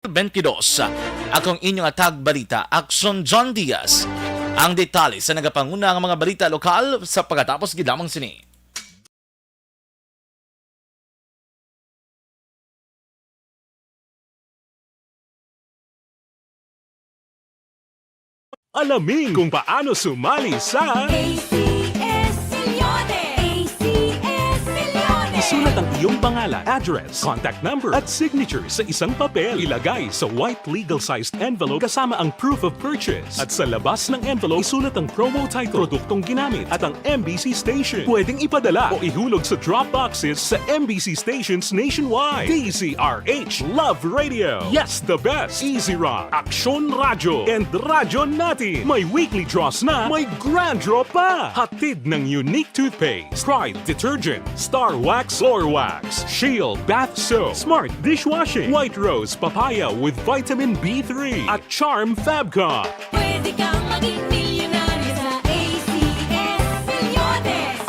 22. Akong inyong atag balita, Aksyon John Diaz. Ang detalye sa nagapanguna ng mga balita lokal sa pagkatapos gidamang sini. Alamin kung paano sumali sa Isulat ang iyong pangalan, address, contact number at signature sa isang papel. Ilagay sa white legal-sized envelope kasama ang proof of purchase. At sa labas ng envelope, isulat ang promo title, produktong ginamit at ang MBC station. Pwedeng ipadala o ihulog sa drop boxes sa MBC stations nationwide. DZRH Love Radio. Yes, the best. Easy Rock, Aksyon Radyo, and Radyo Natin. May weekly draws na, may grand draw pa. Hatid ng unique toothpaste, Pride Detergent, Star Wax Floor Wax, Shield Bath Soap, Smart Dishwashing, White Rose Papaya with Vitamin B3 at Charm Fabcon. Pwede kang maging milyonaryo sa ACS Milyones.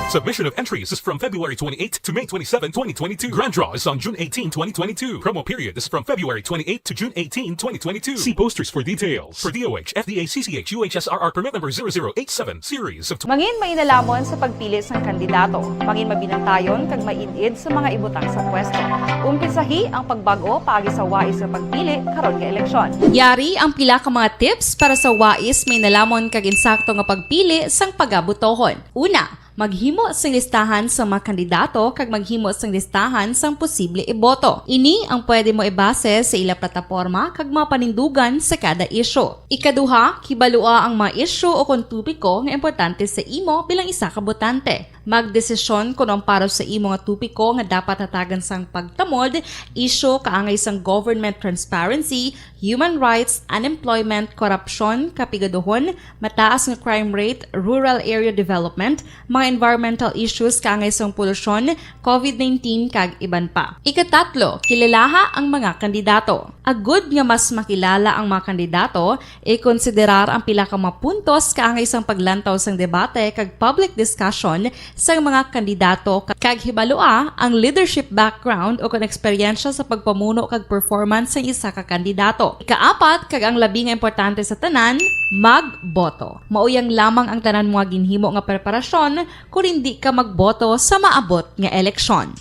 Submission of entries is from February 28 to May 27, 2022. Grand draw is on June 18, 2022. Promo period is from February 28 to June 18, 2022. See posters for details. For DOH, FDA, CCH, UHSRR permit number 0087 series of... Mangin mainalamon sa pagpili ng kandidato. Mangin mabinantayon kag maidid sa mga ibutang sa pwesto. Umpisahi ang pagbago paagi sa wais sa pagpili karon nga eleksyon. Yari ang pila ka mga tips para sa wais may nalamon kag insakto nga pagpili sang pagabutohon. Una, maghimo sang listahan sa mga kandidato kag maghimo sang listahan sang posible iboto. Ini ang pwede mo ibase sa ila plataporma kag mga panindugan sa kada isyu. Ikaduha, kibalua ang mga isyu o kung tupiko nga importante sa imo bilang isa ka botante. Magdesisyon kung ang para sa imo nga tupiko nga dapat hatagan sang pagtamod, isyu kaangay sang government transparency, human rights, unemployment, korupsyon, kapigaduhon, mataas nga crime rate, rural area development, mga environmental issues kaangay sang polusyon, COVID-19 kag iban pa. Ikatatlo, kilalaha ang mga kandidato. Agud nga mas makilala ang mga kandidato, i-konsiderar ang pila ka mga puntos kaangay sang paglantaw sang debate kag public discussion sang mga kandidato kag hibalua ang leadership background o kon eksperyensya sa pagpamuno kag performance sa isa ka kandidato. Ikaapat, kag ang labi nga importante sa tanan, magboto. Mauyang lamang ang tanan mga ginhimo nga preparasyon kung hindi ka magboto sa maabot nga eleksyon.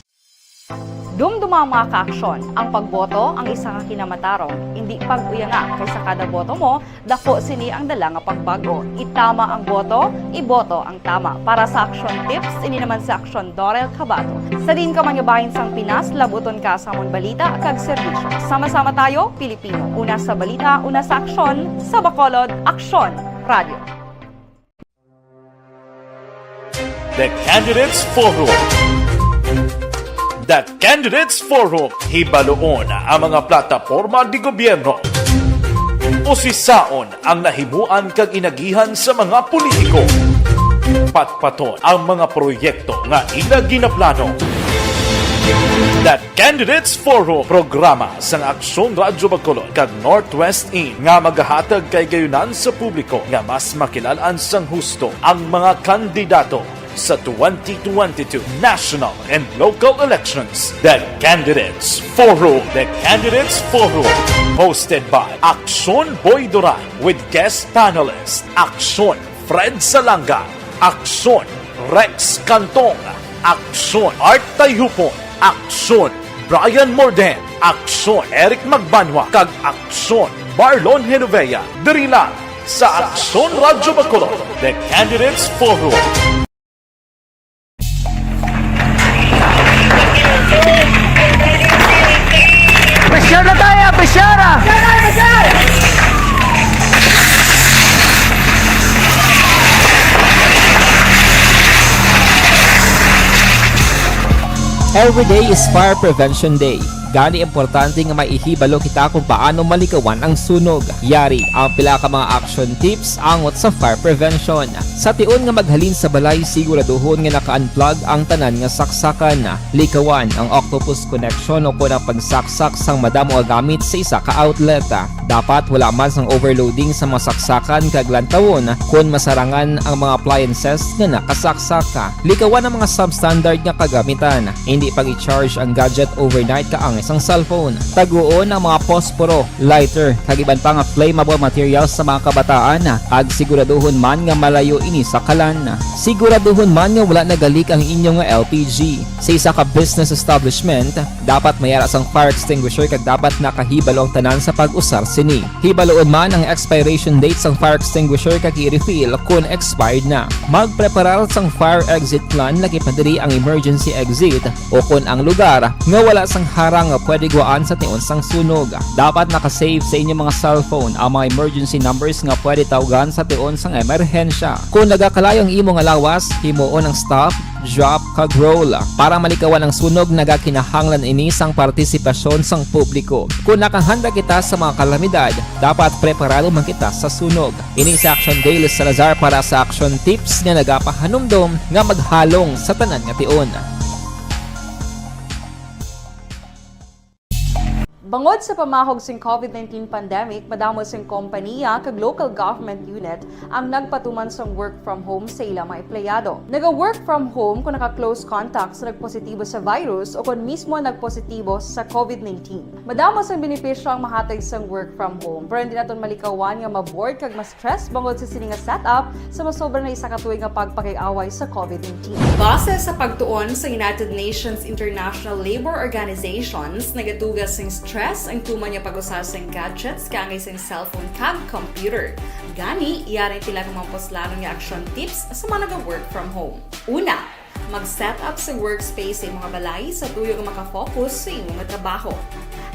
Dumduma mga kaaksyon, ang pagboto ang isa ka kinamatarong. Hindi pag-uyanga kaysa kada boto mo, dako sini ang dala nga pagbago. Itama ang boto, iboto ang tama. Para sa action tips, ini naman sa Aksyon Dorel Cabato. Sa din ka manyabahin sang Pinas, labuton ka sa amon balita kag serbisyo. Sama-sama tayo, Pilipino. Una sa balita, una sa aksyon, sa Bacolod, Aksyon Radio. The Candidates Forum. The Candidates Forum. Hibaluon ang mga plataporma di gobyerno. Usisaon ang nahimuan kag inagihan sa mga politiko. Patpaton ang mga proyekto nga ila ginaplano. The Candidates Forum, programa sang Aksyon Radyo Bacolod kag Northwest In nga magahatag kay gayunan sa publiko nga mas makilalaan sang husto ang mga kandidato sa 2022 national and local elections. The Candidates Forum. The Candidates Forum. Hosted by Aksyon Boy Duran with guest panelists Aksyon Fred Salanga, Aksyon Rex Cantong, Aksyon Art Tayhupon, Aksyon Brian Morden, Aksyon Eric Magbanwa, kag Aksyon Marlon Genovea. Diri lang sa Aksyon Radyo Bacolod. The Candidates Forum. Besyar na tayo! Besyara! Every day is Fire Prevention Day. Gani importante nga maihibalo kita kung paano malikawan ang sunog. Yari ang pila ka mga action tips angot sa fire prevention. Sa tion nga maghalin sa balay, siguraduhon nga naka-unplug ang tanan nga saksakan. Likawan ang octopus connection o kung ang pagsaksak sang madamo nga gamit sa isa ka outlet. Dapat wala man sang overloading sa mga saksakan kag lantawon kung masarangan ang mga appliances nga nakasaksaka. Likawan ang mga substandard nga kagamitan. Hindi pag i-charge ang gadget overnight kaang ang isang cellphone. Taguon ang mga posporo, lighter, kag iban pa nga flammable materials sa mga kabataan kag siguraduhon man nga malayo ini sa kalan. Siguraduhon man nga wala nagalik ang inyong LPG. Sa isa ka business establishment, dapat mayara sang fire extinguisher kag dapat nakahibalo ang tanan sa pag-usar sini. Hibaloon man ang expiration date sang fire extinguisher kag i-refill kung expired na. Magpreparar sang fire exit plan lagi pa diri ang emergency exit o kung ang lugar nga wala sang harang nga pwede guaan sa tiun sang sunog. Dapat nakasave sa inyong mga cellphone ang mga emergency numbers nga pwede tawagan sa tiun sang emerhensya. Kung nagakalayo ang imong lawas, himuon ang stop, drop, kag roll. Para malikawan ang sunog, nagakinahanglan ini sang partisipasyon sang publiko. Kung nakahanda kita sa mga kalamidad, dapat preparado man kita sa sunog. Ini sa Aksyon Daily Salazar para sa Aksyon Tips nga nagapahanumdom nga maghalong sa tanan nga tion. Bangod sa pamahog sing COVID-19 pandemic, madamo sing kompanya kag local government unit ang nagpatuman sang work from home sa ilang mga empleyado. Naga-work from home kung naka-close contact sa nagpositibo sa virus o kung mismo nagpositibo sa COVID-19. Madamo sang benepisyo ang mahatag sang work from home, pero hindi naton malikawan nga ma-bored kag ma-stress bangod sa sini nga setup sa masobra na isa ka tuig nga pagpakiaway sa COVID-19. Base sa pagtuon sa United Nations International Labour Organizations, nagatugas sing stress ang tuman niya pag-usar sa gadgets kangay sa cellphone kag computer. Gani, iyaring tila ng mga poslanong nga action tips sa mga nag-work from home. Una, mag-set up sa workspace sa mga balay sa tuyo nga makafocus sa imong trabaho.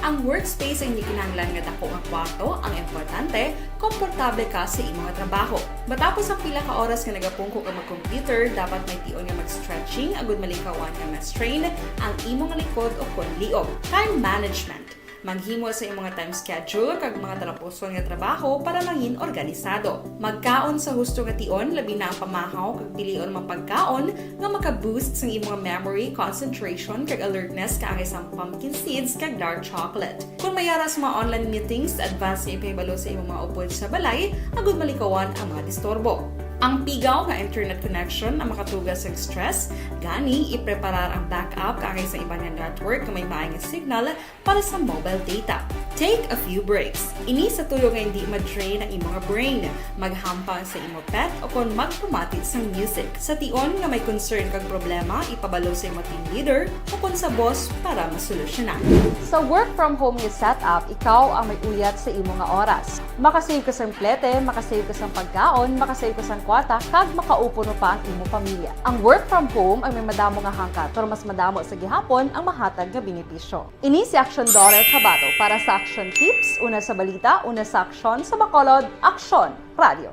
Ang workspace ay hindi kinahanglan nga dako nga kwarto, ang importante, komportable ka sa imong trabaho. Matapos ang pila ka oras nga nagapungko ka mag-computer, dapat may tion nga mag-stretching agud malikawan nga ma-strain ang imong likod o konliog. Time management. Maghimo sa imong time schedule kag mga talapuson nga trabaho para mangin organisado. Magkaon sa husto nga tion, labi na ang pamahaw kag pilion mga pagkaon nga maka-boost sa imong memory, concentration kag alertness kaangay sa pumpkin seeds kag dark chocolate. Kung mayara sa mga online meetings, advance sa ipahibalo sa imong mga upod sa balay, agud malikawan ang mga disturbo. Ang pigaw nga internet connection ang makatugas sa stress, gani ipreparar ang backup kaangay sa ibang nga network nga may maayong signal para sa mobile data. Take a few breaks. Ini sa tuyo nga hindi ma-drain ang imong brain, maghampang sa imong pet o kung magpumatit sa music. Sa tion nga may concern kag problema, ipabalo sa imong team leader o kung sa boss para masolusyonan. Sa work from home nga setup, ikaw ang may uyat sa imong nga oras. Makasave ka sa plete, makasave ka sa pagkaon, makasave ka sa kwata, kag makaupo no pa ang imong pamilya. Ang work from home ay may madamo nga hangkat, pero mas madamo sa gihapon ang mahatag nga benepisyo. Ini si Aksyon Dorel Cabato para sa Aksyon Tips, una sa balita, una sa aksyon, sa Bacolod, Aksyon Radio.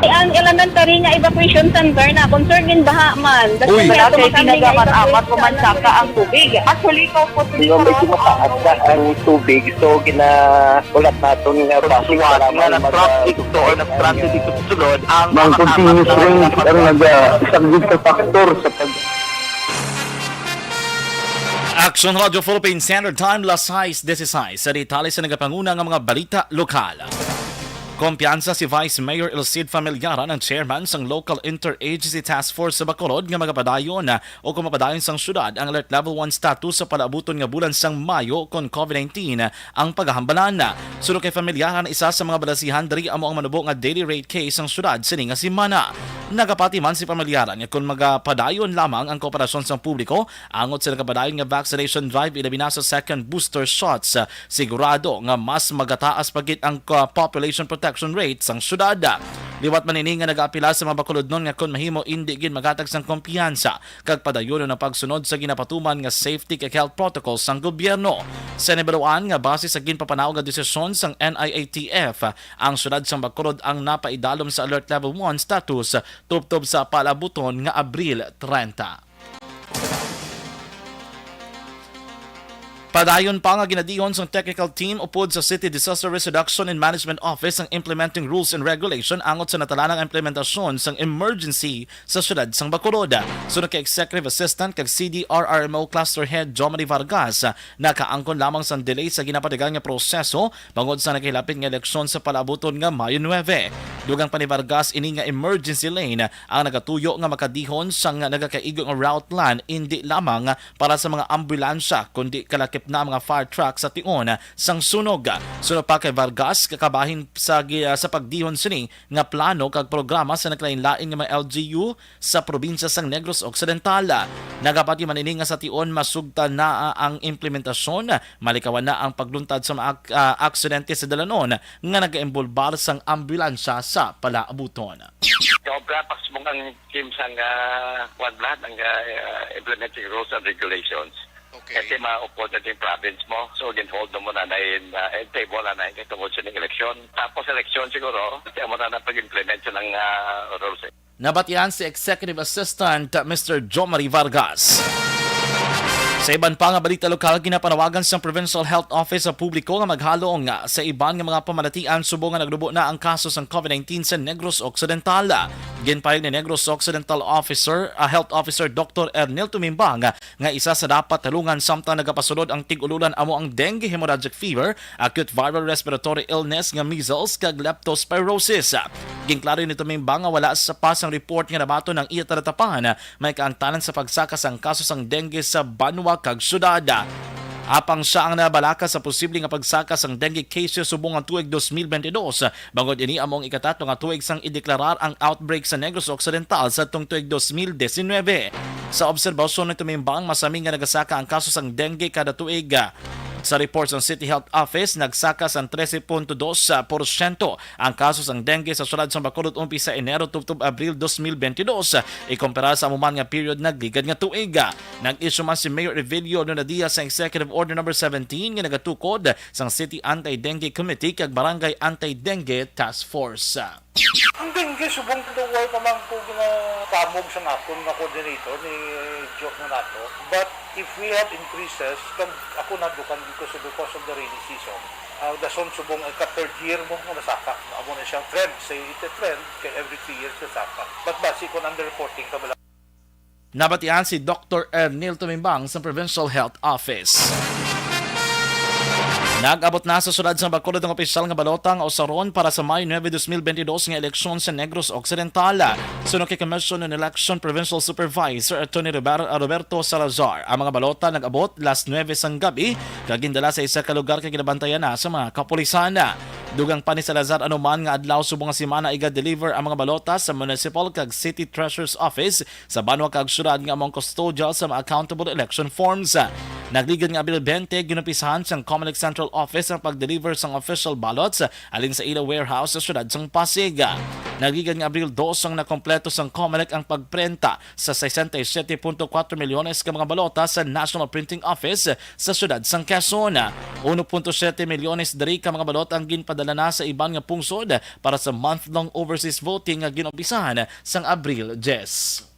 Ang elementary nga evacuation center na concern din baha man. Uy, kasi pinagamat-amat pumansaka ang tubig. Actually, po Medyo mataas na ang tubig. So, ulat natin nga pasuwat nga nag-traffic to or nag-transit dito sa sulod. Ang continuous range ang nag-isang factor sa pag... Aksyon Radio Philippine Standard Time, lasais 16 sa ditali sa nagapanguna ng mga balita lokal. Kumpiyansa si Vice Mayor Elcid Familiaran ang chairman sang Local Interagency Task Force sa Bacolod nga magapadayon o kumapadayon sang syudad ang Alert Level 1 status sa palaabuton nga bulan sang Mayo kon COVID-19 ang paghahambalan. Sunod kay Familiaran, isa sa mga balasihan diri amo ang manubo nga daily rate case sang syudad sini nga semana. Nagapati man si Familiaran nga kung magapadayon lamang ang kooperasyon sang publiko angot sa nagapadayon nga vaccination drive ilabi na sa second booster shots, sigurado nga mas magataas pagit ang population protection rate sang syudad. Liwat man ini nga nagaapila sa mga Bacolodnon nga kon mahimo indi gid magatag sang kumpiyansa kag padayon na pagsunod sa ginapatuman nga safety kag health protocols sang gobyerno. Sa nibeluan nga base sa ginpapanaw nga desisyon sang NIATF, ang syudad sang Bacolod ang napaidalom sa Alert Level 1 status tubtob sa palabuton nga Abril 30. Padayon pa nga ginadihon sa technical team upod sa City Disaster Risk Reduction and Management Office ang implementing rules and regulation angot sa natalanang implementasyon sang emergency sa syudad sang Bacolod. Sunod kay Executive Assistant kag CDRRMO Cluster Head Jomari Vargas, nakaangkon lamang sang delay sa ginapatigang nga proseso bangod sa nakilapit nga eleksyon sa palaabuton nga Mayo 9. Dugang pa ni Vargas ini nga emergency lane ang nagatuyo nga makadihon sang nagakaigo nga route plan hindi lamang para sa mga ambulansya kundi kalakip na mga fire truck sa tion sang sunog. Sunod pa kay Vargas kakabahin sa pagdihon sini nga plano kag programa sa naglain-lain nga mga LGU sa probinsya sang Negros Occidental. Nagapati manini nga sa tion masugta na ang implementasyon, malikawan na ang pagluntad sa mga aksidente sa dalanon nga nagaimbolbar sang ambulansya sa palaabuton. Sobra pas mong ang team sang lahat ang implementing rules and regulations. Okay. Kasi maupod na yung province mo. So, ginhold mo na table na yung tungkol sa eleksyon. Tapos eleksyon siguro, kaya mo na pag-implement ng rules. Nabatian si Executive Assistant Mr. Jomari Vargas. Sa iban pa nga balita lokal, ginapanawagan sa Provincial Health Office sa publiko nga maghalong sa iban nga mga pamalatian subong nga nagrubo na ang kaso sa COVID-19 sa Negros Occidental. Ginpayag ni Negros Occidental Health Officer Dr. Ernil Tumimbang nga isa sa dapat talungan samtang nagapasulod ang tig-ululan amo ang dengue, hemorrhagic fever, acute viral respiratory illness nga measles kag leptospirosis. Ginklaro ni Tumimbang nga wala sa pasang report nga nabato ng iya taratapan may kaangtanan sa pagsakas ang kaso sang dengue sa Banwa kag syudad. Apang siya ang nabalaka sa posibleng nga pagsakas ang dengue cases subong ang tuig 2022 bangod ini among ikatato nga tuig sang ideklarar ang outbreak sa Negros Occidental sa tuig 2019. Sa obserbasyon ni Tumimbang, masaming nga nagasaka ang kaso sang dengue kada tuig. Sa report ng City Health Office, nagsakas ang 13.2% ang kasos ng dengue sa syudad sa Bacolod umpi sa Enero tubtob Abril 2022 ikumpara sa amuman nga period nagligad nga tuig. Nag-issue man si Mayor Evelio Diaz sa Executive Order No. 17 nga nagatukod sa City Anti-Dengue Committee kag Barangay Anti-Dengue Task Force. Ang dengue, subong tuwal pa man po kamog sa nakon nga coordinator ni Joke na nato. But if we have increases, kag ako nadukan because of the rainy season, dason subong ka-third year mo nasaka. Amo na siyang trend. Say it's a trend, kay every 3 years nasaka. But basi kung under-reporting ka bala. Nabatian si Dr. Ernil Tumimbang sa Provincial Health Office. Nag-abot na sa syudad sa Bacolod ang opisyal nga balota nga usaron para sa Mayo 9, 2022 nga eleksyon sa Negros Occidental. Sunod kay Commission on Election Provincial Supervisor Attorney Roberto Salazar, ang mga balota nag-abot last 9 sang gabi kag gindala sa isa ka lugar kay ginabantayan na sa mga kapulisan. Dugang pa ni Salazar anuman nga adlaw subong nga semana iga-deliver ang mga balota sa Municipal kag City Treasurer's Office sa Banwa kag syudad nga among custodial sa mga accountable election forms. Nagligad nga Abril 20 ginupisahan sang Comelec Central Office ang pag-deliver sang official ballots alin sa ila warehouse sa syudad sang Pasig. Nagligad nga Abril 2 ang nakompleto sang Comelec ang pagprenta sa 67.4 milyones ka mga balota sa National Printing Office sa syudad sang Quezon. 1.7 milyones diri ka mga balota ang ginpadala na sa iban nga pungsod para sa month-long overseas voting nga ginumpisahan sang Abril 10.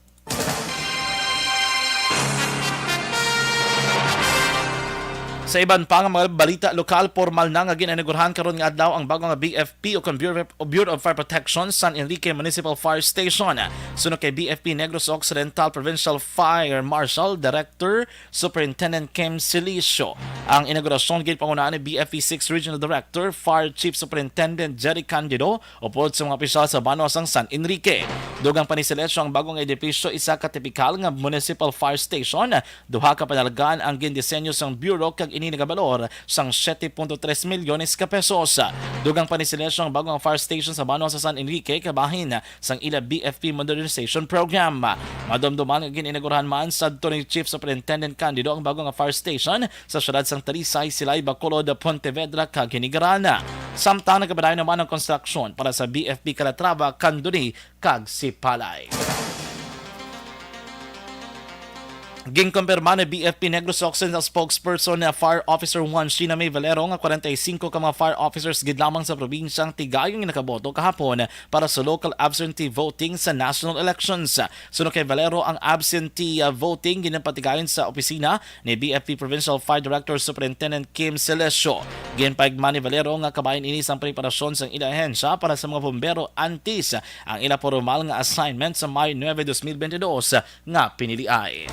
Sa iban pa nga mga balita lokal, formal na nga ginanigurahan karon nga adlaw ang bagong BFP o Bureau of Fire Protection San Enrique Municipal Fire Station. Sunod kay BFP Negros Occidental Provincial Fire Marshal Director Superintendent Kim Silicio. Ang inaugurasyon ginpangunaan ni BFP 6 Regional Director Fire Chief Superintendent Jerry Candido upod sa mga opisyal sa Banwa sang San Enrique. Dugang pa ni Silicio ang bagong edipisyo isa ka tipikal nga municipal fire station. Duha ka panalgan ang gindisenyo sang bureau kag ini nagabalor sang 7.3 milyones ka pesos. Dugang pa ni Silicio ang bagong fire station sa Banwa sa San Enrique kabahin sang ila BFP Modernization Program. Madomdoman nga gininagurahan man sadto ni Chief Superintendent Candido ang bagong fire station sa syudad sang Talisay, Silay, Bacolod, Pontevedra kag Hinigarana. Samtang nagabadayon naman ang construction para sa BFP Calatrava, Candoni kag Sipalay. Ginkumpirma ni BFP Negros Occidental spokesperson na Fire Officer 1 Sheena May Valero nga 45 ka mga fire officers gid lamang sa probinsyang Tigayong nakaboto kahapon para sa local absentee voting sa national elections. Sunod kay Valero, ang absentee voting ginapatigayon sa opisina ni BFP Provincial Fire Director Superintendent Kim Celesio. Ginpaigma ni Valero nga kabayan ini sang preparasyon sang ila ahensya para sa mga bombero antes ang ila formal nga assignment sa Mayo 9, 2022 nga piniliay.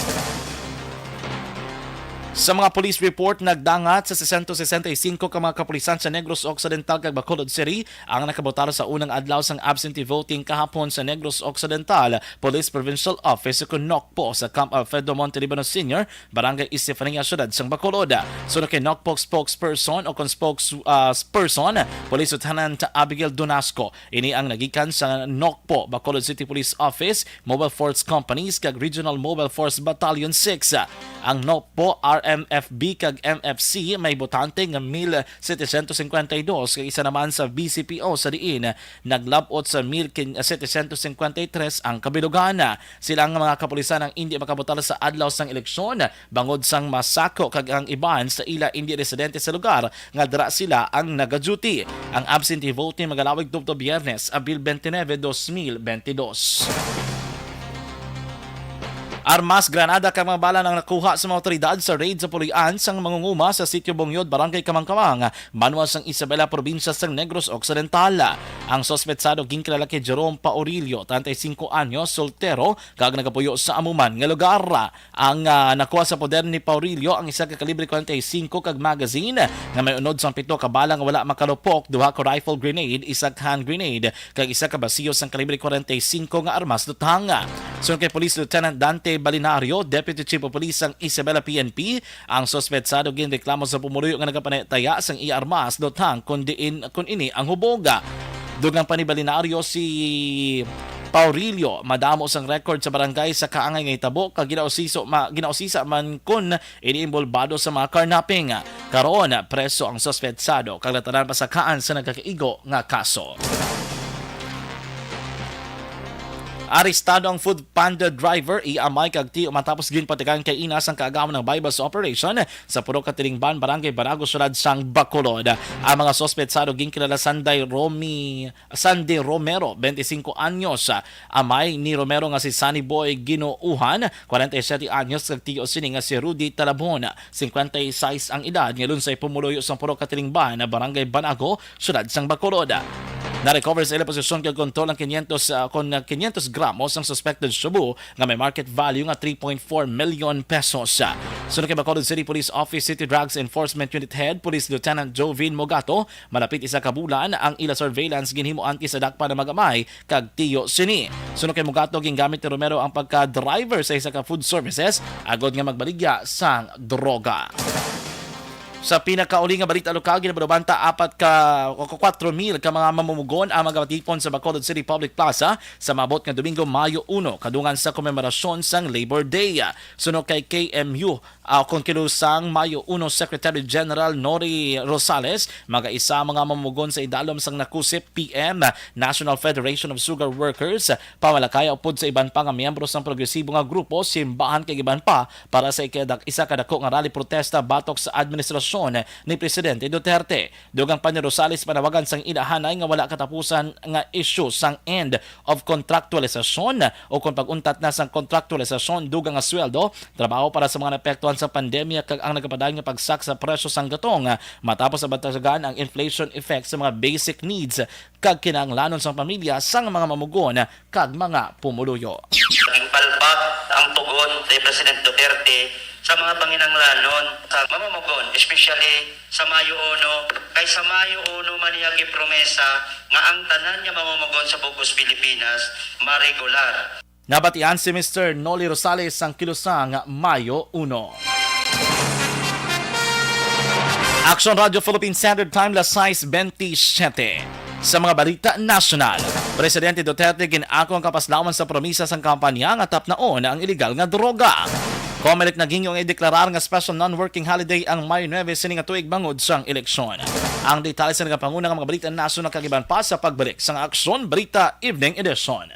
Sa mga police report, nagdangat sa 665 ka mga kapulisan sa Negros Occidental kag Bacolod City ang nakabotaro sa unang adlaw sang absentee voting kahapon sa Negros Occidental Police Provincial Office sa Nokpo sa Camp Alfredo Montelibano Sr., Barangay Estefania, Syudad sang Bacolod. Sunod kay Nokpo spokesperson o spokesperson, Police Lieutenant Abigail Donasco, ini ang nagikan sa Nokpo Bacolod City Police Office, Mobile Force Companies kag Regional Mobile Force Battalion 6. Ang Nokpo RMFB kag MFC may botante nga 1,752 kag isa naman sa BCPO sa diin naglabot sa 1,753 ang kabilugan. Sila ang mga kapulisan ang hindi makabotar sa adlaw sang eleksyon bangod sang masako kag ang iban sa ila hindi residente sa lugar nga dira sila ang nagaduty. Ang absentee voting magalawig tubto Biyernes, Abril 29, 2022. Armas, granada kag mga bala nang nakuha sa mga otoridad sa raid sa pulian sang mangunguma sa sitio Bongyod, Barangay Kamangkamang, Manuel sang Isabela, probinsya sang Negros Occidental. Ang sospetsado ginkilala kay Jerome Paurilio, 35 anyos, soltero, kag nagapuyo sa amuman nga lugar. Ang nakuha sa poder ni Paurilio ang isa ka kalibre 45 kag magazine nga may unod sang 7 ka bala nga wala makalupok, 2 ka rifle grenade, 1 hand grenade, kag 1 ka basiyo sang kalibre 45 nga armas lutang. Sunod kay Police Lieutenant Dante Balinario, Deputy Chief of Police sang Isabela PNP, ang sospetsado ginreklamo sa pumuluyo nga nagapanaytaya sang iya armas lutang kun ini ang huboga. Dugang pa ni Balinario si Paurilio madamo sang record sa barangay sa kaangay nga hitabo kag ginausisa man kun iniimbolbado sa mga carnapping. Karon preso ang sospetsado kag latanan pa sa kaan sa nagkakaigo nga kaso. Arestado ang Food Panda driver, iamay kag tiyo matapos ginpatigan kay inas ang kaagawon ng bypass operation sa Puro Katilingban, Barangay Barago, Syudad sang Bacolod. Ang mga sospetsado ginkilala Sanday Romero, 25 anyos. Amay ni Romero nga si Sunny Boy Ginouhan, 47 anyos, kag tiyo sini nga si Rudy Talabon, 56 ang edad, ngayon sa pumuluyo sa Puro Katilingban, Barangay Banago, Syudad sang Bacolod. Na-recover sa ilang posisyon kag kontrol ang 500 gramos ang suspected shabu nga may market value nga 3.4 million pesos. Sunod kay Bacolod City Police Office City Drugs Enforcement Unit Head Police Lieutenant Jovin Mogato, malapit isa ka bulan ang ila surveillance ginhimo anti sa dakpa na magamay kag tiyo sini. Sunod kay Mogato, gingamit ni Romero ang pagka-driver sa isa ka food services agod nga magbaligya sang droga. Sa pinakauli nga balita lokal, ginabanta 4,000 ka mga mamumugon ang magatipon sa Bacolod City Public Plaza sa mabot nga Domingo, Mayo 1, kadungan sa komemorasyon sang Labor Day. Sunod kay KMU, kung kilusang Mayo 1 Secretary General Nori Rosales, mag-isa mga mamumugon sa idalom sang nakusip PM National Federation of Sugar Workers, pamalakaya upod sa iban pa nga miyembro sang progresibo nga grupo, simbahan kay iban pa para sa isa kadako nga rally protesta batok sa administrasyon ni Presidente Duterte. Dugang pa ni Rosales panawagan sang inahanay nga wala katapusan nga issue sang end of contractualisasyon o kung pag-untat na sang contractualisasyon dugang nga sweldo, trabaho para sa mga naapektuhan sa pandemya kag ang nagapadayon nga pagsak sa presyo sang gatong matapos abatagan ang inflation effect sa mga basic needs kag kinahanglanon sang pamilya sang mga mamugon kag mga pumuluyo. Palpak ang tugon ni Presidente Duterte sa mga panginanglanon sa mamamagon, especially sa Mayo 1, kay sa Mayo 1 maniyagi promesa nga ang tanan niya mamamagon sa Bugos, Pilipinas maregular. Nabatian si Mr. Noli Rosales ang kilusang Mayo 1. Aksyon Radio Philippine Standard Time, las 6:27. Sa mga balita nasyonal, Presidente Duterte ginako ang kapaslawan sa promisa sang kampanya nga tapnaon ang iligal nga droga. Komelik na ginyo ang ideklarar nga special non-working holiday ang Mayo 9 sining nga tuig bangod sang eleksyon. Ang detalye sa nagapanguna nga mga balita nasyonal kagiban pa sa pagbalik sang Aksyon Balita Evening Edition.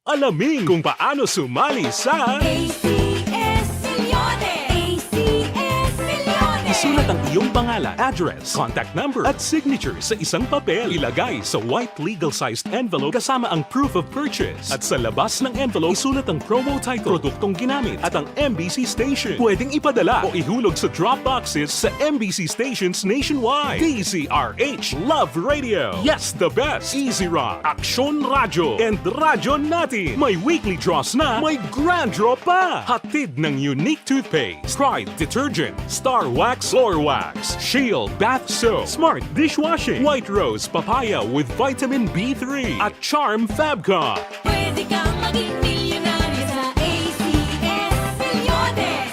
Alamin kung paano sumali sa ACS Milyones! ACS Milyones! isulat ang iyong pangalan, address, contact number at signature sa isang papel. Ilagay sa white legal-sized envelope kasama ang proof of purchase. At sa labas ng envelope, isulat ang promo title, produktong ginamit at ang MBC station. Pwedeng ipadala o ihulog sa drop boxes sa MBC stations nationwide. DZRH Love Radio. Yes, the best. Easy Rock, Aksyon Radio, and Radyo Natin. May weekly draws na, may grand draw pa. Hatid ng unique toothpaste, Pride Detergent, Star Wax Floor Wax, Shield Bath Soap, Smart Dishwashing, White Rose Papaya with Vitamin B3, at Charm Fabcon. Pwede kang maging milyonaryo sa ACS Milyones!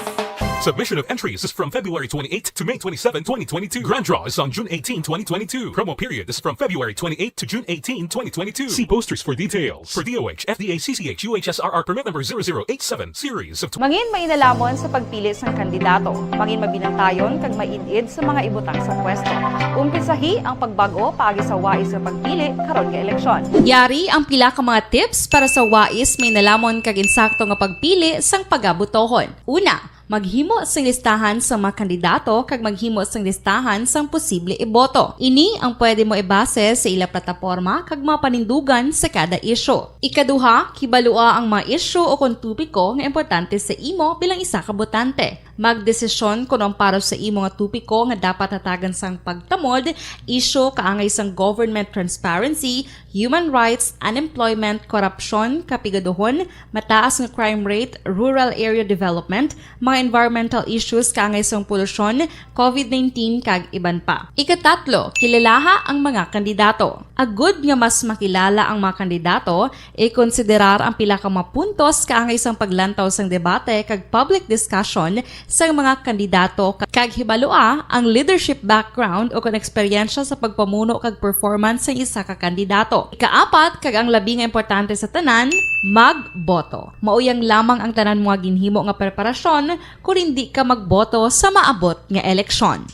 Submission of entries is from February 28 to May 27, 2022. Grand draw is on June 18, 2022. Promo period is from February 28 to June 18, 2022. See posters for details. For DOH, FDA, CCH, UHSRR permit number 0087, series of... Mangin mainalamon sa pagpili ng kandidato. Mangin mabinantayon kag mainid sa mga ibutang sa pwesto. Umpisahi ang pagbago paagi sa wais sa pagpili karon nga eleksyon. Yari ang pila ka mga tips para sa wais may nalamon kag insakto nga pagpili sang pagabutohon. Una, maghimo sang listahan sa mga kandidato kag maghimo sang listahan sang posible iboto. Ini ang pwede mo ibase sa ila plataporma kag mga panindugan sa kada issue. Ikaduha, kibalua ang mga issue o kung tupiko nga importante sa imo bilang isa ka botante. Magdesisyon kung ang para sa imo nga tupiko nga dapat hatagan sang pagtamod, issue kaangay sang government transparency, human rights, unemployment, korupsyon, kapigaduhon, mataas nga crime rate, rural area development, mga environmental issues kaangay sang polusyon, COVID-19 kag iban pa. Ikatatlo, kilalaha ang mga kandidato. Agud nga mas makilala ang mga kandidato, i-konsiderar ang pila ka mga puntos kaangay sang paglantaw sang debate kag public discussion sa mga kandidato kag hibalua ang leadership background o kung eksperyensya sa pagpamuno kag performance sa isa ka kandidato. Ikaapat kag ang labi nga importante sa tanan, magboto. Mauyang lamang ang tanan mga ginhimo nga preparasyon kung hindi ka magboto sa maabot nga eleksyon.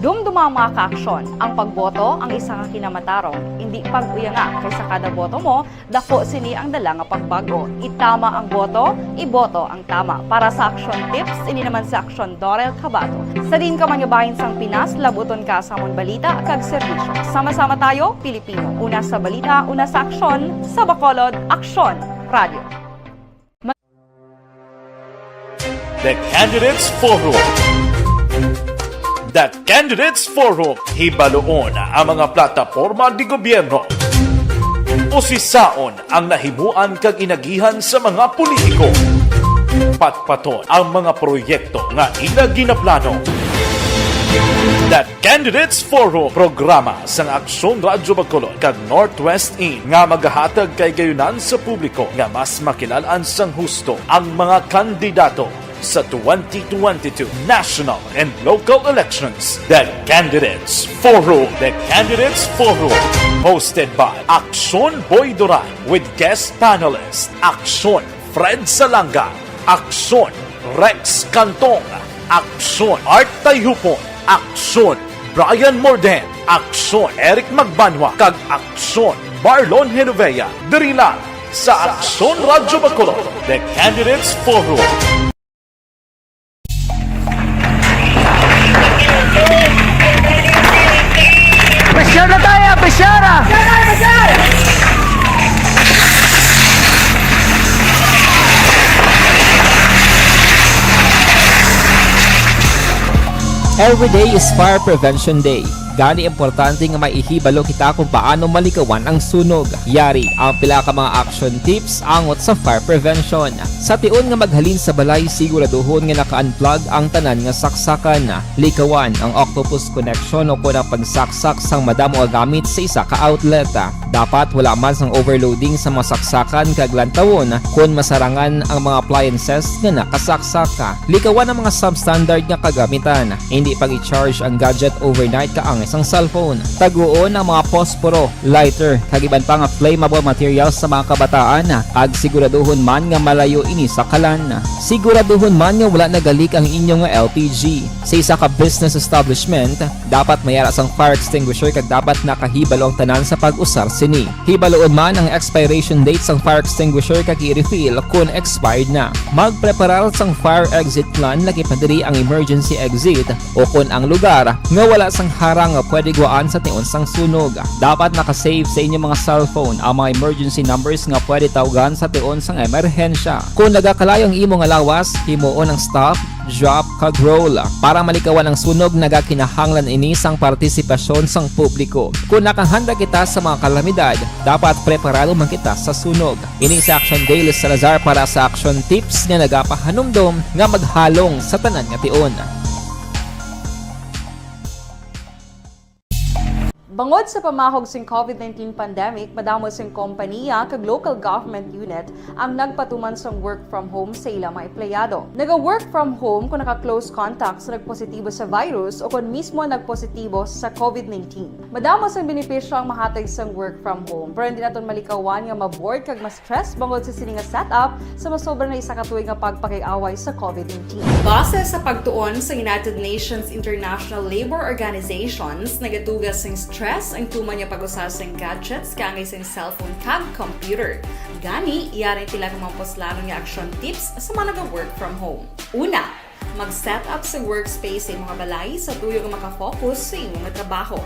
Dumduma mga kaaksyon, ang pagboto ang isa ka kinamatarong, hindi pag-uyanga kaysa kada boto mo, dako sini ang dala nga pagbago. Itama ang boto, iboto ang tama. Para sa action tips, ini naman sa Aksyon Dorel Cabato. Sa din ka manyabahin sang Pinas, labuton ka sa amon balita kag serbisyo. Sama-sama tayo, Pilipino. Una sa balita, una sa aksyon, sa Bacolod, Aksyon Radio. The Candidates Forum. The Candidates Forum, hibaloon ang mga plataporma di gobyerno. Usisaon ang nahimuan kag inagihan sa mga politiko. Patpaton ang mga proyekto nga ila ginaplano. The Candidates Forum, programa sang Aksyon Radyo Bacolod kag Northwest In nga magahatag kay gayunan sa publiko nga mas makilalaan sang husto ang mga kandidato sa 2022 national and local elections. The Candidates Forum. The Candidates Forum. Hosted by Aksyon Boy Duran with guest panelist Aksyon Fred Salanga, Aksyon Rex Cantong, Aksyon Art Tayhupon, Aksyon Brian Morden, Aksyon Eric Magbanwa, kag Aksyon Marlon Genovea. Diri lang sa Aksyon Radyo Bacolod. The Candidates Forum. Pressure na tayo, pressure! Every day is Fire Prevention Day. Gani importante nga maihibalo kita kung paano malikawan ang sunog. Yari ang pila ka mga action tips angot sa fire prevention. Sa tiun nga maghalin sa balay, siguraduhon nga naka-unplug ang tanan nga saksakan. Likawan ang octopus connection o kung ang pagsaksak sang madamo nga gamit sa isa ka outlet. Dapat wala man sang overloading sa mga saksakan kag lantawon kung masarangan ang mga appliances nga nakasaksaka. Likawan ang mga substandard nga kagamitan. Hindi pag i-charge ang gadget overnight kaangay isang cellphone. Taguon ang mga posporo, lighter, kagiban pa nga flammable materials sa mga kabataan ag siguraduhon man nga malayo ini sa kalan. Siguraduhon man nga wala nagalik ang inyong LPG. Sa isa ka business establishment, dapat mayara sang fire extinguisher kag dapat nakahibalo ang tanan sa pag-usar sini. Hibaloon man ang expiration date sang fire extinguisher kag i-refill kung expired na. Magpreparar sang fire exit plan lagi padiri ang emergency exit o kung ang lugar nga wala sang harang nga pwede guaan sa tiun sang sunog. Dapat nakasave sa inyong mga cellphone ang mga emergency numbers nga pwede tawagan sa tiun sang emerhensya. Kung nagakalayo ang imong alawas, himuon ang stop, drop, kag roll para malikawan ang sunog nagakinahanglan ini sang partisipasyon sang publiko. Kung nakahanda kita sa mga kalamidad, dapat preparado man kita sa sunog. Ini sa Aksyon Daily Salazar para sa Aksyon Tips nga nagapahanumdom nga maghalong sa tanan nga tiun. Bangod sa pamahog sing COVID-19 pandemic, madamo sing kompanya kag local government unit ang nagpatuman sang work from home sa ilang mga empleyado. Naga-work from home kung naka-close contact sa nagpositibo sa virus o kung mismo nagpositibo sa COVID-19. Madamo sang benepisyo ang mahatag sang work from home, pero hindi naton malikawan nga ma-bored kag ma-stress bangod sa sini nga setup sa masobra na isa ka tuig nga pagpakiaway sa COVID-19. Base sa pagtuon sa United Nations International Labor Organizations, nagatugas sing stress ang tuman niya pag-usar sa gadgets kangay sa cellphone kag computer. Gani, iyaring tila ng mga poslano nga action tips sa mga nag-work from home. Una, mag-set up sa workspace sa mga balay sa tuyo nga makafocus sa inyong trabaho.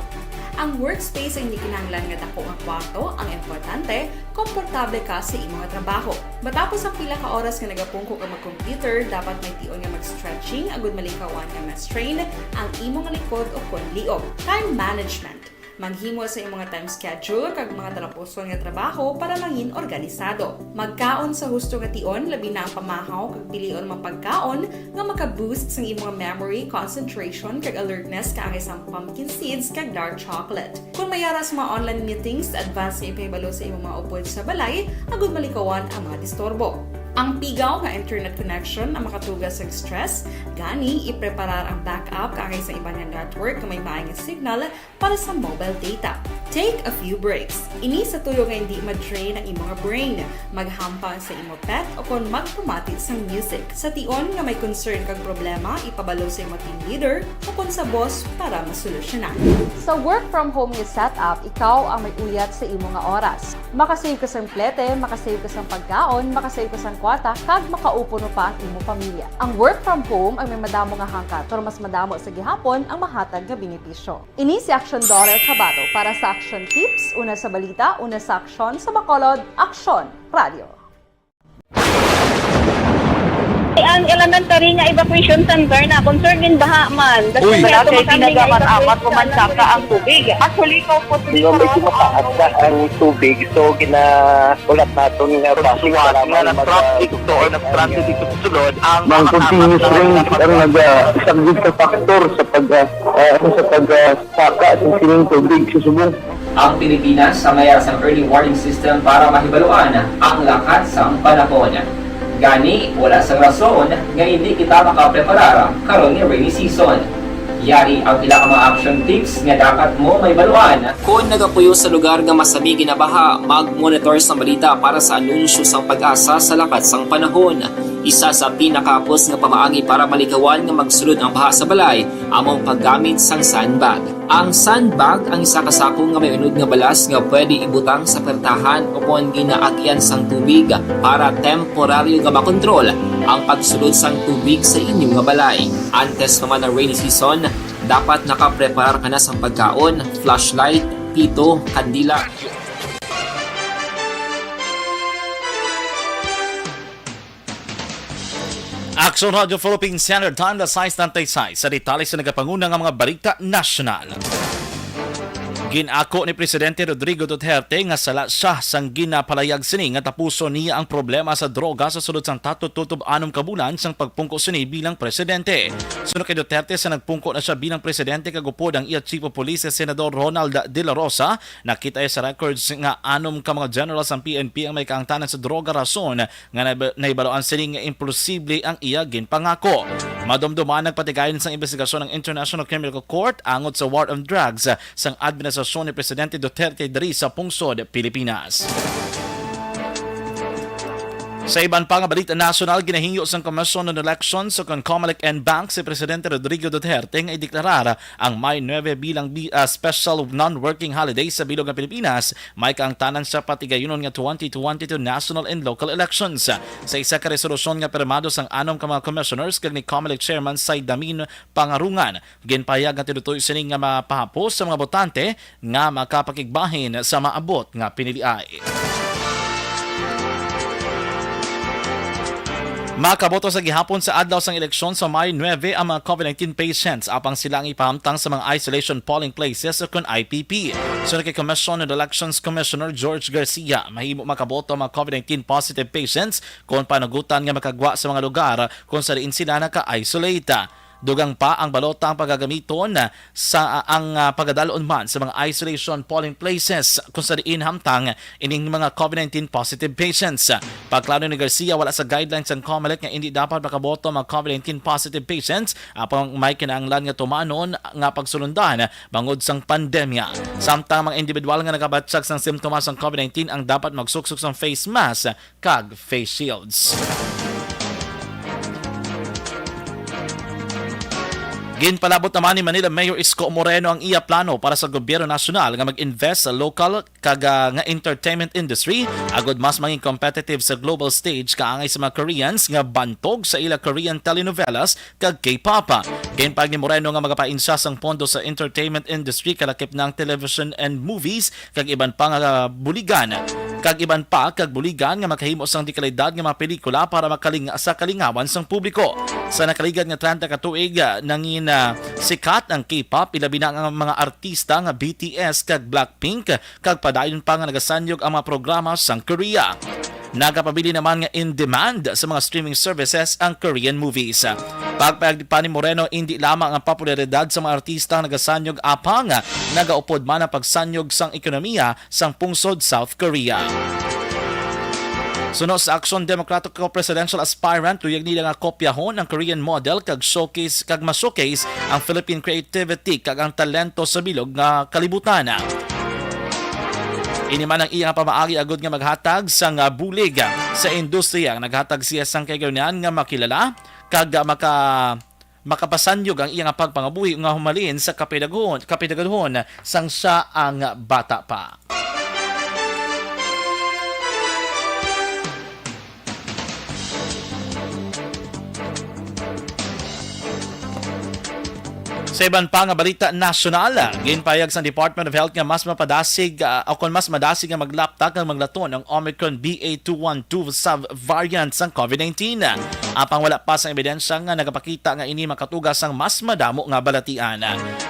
Ang workspace ay hindi kinahanglan nga dako ang kwarto, ang importante, komportable ka sa imong trabaho. Matapos ang pila ka oras nga nagapungko ka mag-computer, dapat may tion nga mag-stretching agud malikawan nga ma-strain ang imong likod o kon liog. Time management. Maghimo sa imong time schedule kag mga talapuson nga trabaho para mangin organisado. Magkaon sa husto nga tion, labi na ang pamahaw kag pilion mang pagkaon nga maka-boost sa imong memory, concentration kag alertness kaangay sang pumpkin seeds kag dark chocolate. Kung mayaras mga online meetings, advance nga ipahibalo sa imong mga upod sa balay, agud malikawan ang mga disturbo. Ang pigaw nga internet connection ang makatugas sa stress, gani ipreparar ang backup kaangay sa ibang network nga may maayong signal para sa mobile data. Take a few breaks. Ini sa tuyo nga hindi ma-drain ang imong brain, maghampang sa imong pet o kung magpumatit sa music. Sa tion nga may concern kag problema, ipabalo sa imong team leader o kung sa boss para masolusyonan. Sa work from home nga setup, ikaw ang may uyat sa imong nga oras. Makasave ka sa plete, makasave ka sa pagkaon, makasave ka sa kwarta, kag makaupo no pa ang imong pamilya. Ang work from home ay may madamo nga hangkat, pero mas madamo sa gihapon ang mahatag nga benepisyo. Ini si Aksyon Daughter Kabato para sa Aksyon Tips, una sa balita, una sa aksyon, sa Bacolod, Aksyon Radio. Ang elementary nga evacuation center na concern din baha man. Uy, kaya kaya ginagamat-amat kumansaka ang tubig. Actually, ikaw po medyo mataas na ang tubig. So, ginaulat natin nga pasiwag nga ng traffic to or nag-transit dito sa sulod. Ang continuous rain ang nag-isang sa factor sa pagsaka at sining tubig sa subong. Ang Pilipinas sa mayroon sa early warning system para mahibaluan ang lakas sa panahon. Gani, wala sa rason nga hindi kita makapreparar karon ni rainy season. Yari ang pila ka mga action tips nga dapat mo may baluan. Kung nagapuyo sa lugar nga masabi ginabaha, mag-monitor sa balita para sa anunsyo sang pag-asa sa lakat sang panahon. Isa sa pinakapos nga pamaagi para malikawan nga magsulod ang baha sa balay, among paggamit sang sandbag. Ang sandbag ang isa ka sako nga may unod nga balas nga pwede ibutang sa pertahan o kung ginaagyan sang tubig para temporaryo nga makontrol ang pagsulod sang tubig sa inyong nga balay. Antes naman ng rainy season, dapat nakapreparar ka na sa pagkaon, flashlight, pito, kandila. Aksyon Radio Philippine Standard Time, the size ng taysay sa detalye sa nagapanguna ng mga balita nasyonal. Ginako ni Presidente Rodrigo Duterte nga sala siya sang ginapalayag sini nga tapuso niya ang problema sa droga sa sulod sang 3-6 kabulan sang pagpungko sini bilang presidente. Sunod kay Duterte sa nagpungko na siya bilang presidente kagupod ang iya Chief of Police Senador Ronald De La Rosa, nakita sa records nga 6 ka mga generals ang PNP ang may kaangtanan sa droga rason nga naibaloan sini nga imposible ang iya ginpangako. Madomduman nagpatigayon sa investigasyon ng International Criminal Court angot sa war on drugs sang administrasyon ni Presidente Duterte diri sa pungsod Pilipinas. Sa iban pa nga balita nasyonal, ginahingyo sang Commission on Elections sa Concomelec and Bank si Presidente Rodrigo Duterte nga ideklarara ang May 9 bilang special non-working holiday sa bilog ng Pilipinas, may kaangtanan sa patigayunon nga 2022 national and local elections. Sa isa ka resolusyon nga pirmado sang anom ka mga commissioners kag ni Comelec Chairman Saidamin Pangarungan, ginpahayag nga tinutoy sini nga mapahapos sa mga botante nga makapakigbahin sa maabot nga piniliay. Makaboto sa gihapon sa adlaw sang eleksyon sa May 9 ang mga COVID-19 patients apang sila ang ipahamtang sa mga isolation polling places o kun IPP. Sunod kay Commission on Elections Commissioner George Garcia, mahimo makaboto ang mga COVID-19 positive patients kung panagutan nga makagwa sa mga lugar kung saan sila naka-isolate. Dugang pa ang balota ang paggagamiton sa ang pagdalon man sa mga isolation polling places kung sa diin hamtang ining mga COVID-19 positive patients. Pagklaro ni Garcia, wala sa guidelines ng Comelec nga hindi dapat makaboto mga COVID-19 positive patients apang may kinahanglan nga tumanon nga pagsulundan bangod sang pandemya. Samtang mga individual nga nagabatsyag sang simptomas ng COVID-19 ang dapat magsuksok sang face mask kag face shields. Ginpalabot naman ni Manila Mayor Isko Moreno ang iya plano para sa gobyerno nasyonal nga mag-invest sa local kag nga entertainment industry agod mas maging competitive sa global stage kaangay sa mga Koreans nga bantog sa ila Korean telenovelas kag K-pop. Ginpag ni Moreno nga magapainsa sang pondo sa entertainment industry kalakip ng television and movies kag iban pa nga buligan nga makahimo sang dekalidad nga mga pelikula para sa kalingawan sang publiko. Sa nakaligad nga 30 ka tuig nangin sikat ang K-pop, ilabi na ang mga artista nga BTS kag Blackpink kag padayon pa nga nagasanyog ang mga programa sang Korea. Nagapabili naman nga in demand sa mga streaming services ang Korean movies. Pagpayag pa ni Moreno, hindi lamang ang popularidad sa mga artista ang nagasanyog apang nagaupod man ang pagsanyog sang ekonomiya sang pungsod South Korea. Suno sa Aksyon, Democratic Presidential Aspirant, tuyag nila nga kopyahon ang Korean model kag ma-showcase ang Philippine creativity kag ang talento sa bilog nga kalibutan. Ini man ang iyang pamaagi agud nga maghatag sang bulig sa industriya. Naghatag siya sang kayganan nga makilala kag makapasanyog ang iyang pagpangabuhi nga humalin sa kapidagadhon sang siya ang bata pa. Sa iban pa nga balita nasyonal, ginpayag sa Department of Health nga mas mapadasig mas madasig nga maglaptak ang maglaton ng Omicron BA.212 sub-variant sang COVID-19. Apang wala pa sa ebidensya nga nagapakita nga ini makatugas ang mas madamo nga balatian.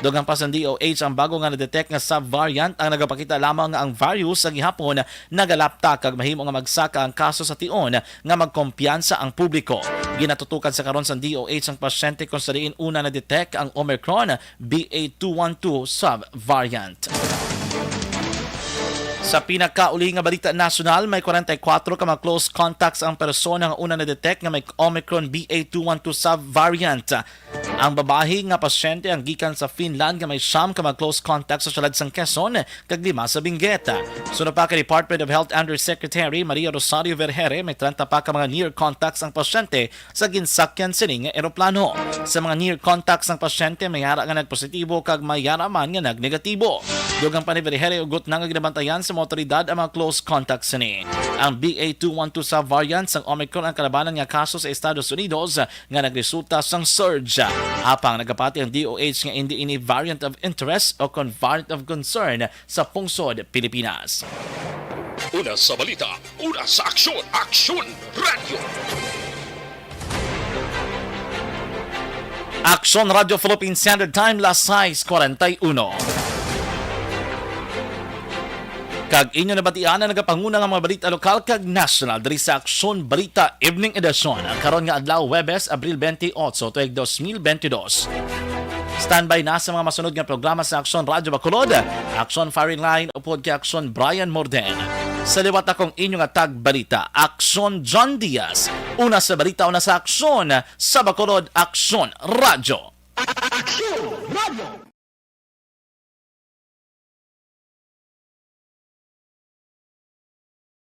Dugang pa sa DOH ang bago nga na-detect nga sub-variant ang nagapakita lamang nga ang virus sa gihapon nagalaptak kag mahimo nga magsaka ang kaso sa tion nga magkumpiyansa ang publiko. Ginatutukan sa karon sa DOH ang pasyente kung sa diin una na-detect ang Omicron BA.212 sub-variant. Sa pinakauli nga balita nasyonal, may 44 ka mga close contacts ang persona nga una na-detect nga may Omicron BA.212 sub-variant. Ang babae nga pasyente ang gikan sa Finland nga may siyam ka mga close contacts sa syudad sang Quezon kag 5 sa Benguet. Sunod pa kay Department of Health Undersecretary Maria Rosario Vergere, may 30 pa ka mga near contacts ang pasyente sa ginsakyan sining nga eroplano. Sa mga near contacts ng pasyente, may yara nga nagpositibo kag may yara man nga nagnegatibo. Dugang pa ni Vergere, ugot na nga ginabantayan sa mga otoridad ang mga close contacts ni. Ang BA.212 sub-variant sang Omicron ang kalabanan nga kaso sa Estados Unidos nga nagresulta sang surge. Apang nagapati ang DOH nga hindi ini variant of interest o variant of concern sa pungsod Pilipinas. Una sa balita, una sa aksyon, Aksyon Radio! Aksyon Radio Philippine Standard Time, las 6:41. Kag inyo nabatian na nagapanguna nga mga balita lokal kag national diri sa Aksyon Balita Evening Edition karon nga adlaw Huwebes, Abril 28, tuig 2022. Standby na sa mga masunod nga programa sa Aksyon Radio Bacolod, Aksyon Firing Line upod kay Aksyon Brian Morden. Sa liwat akong inyong atag balita, Aksyon John Diaz. Una sa balita, una sa aksyon, sa Bacolod Aksyon Radyo.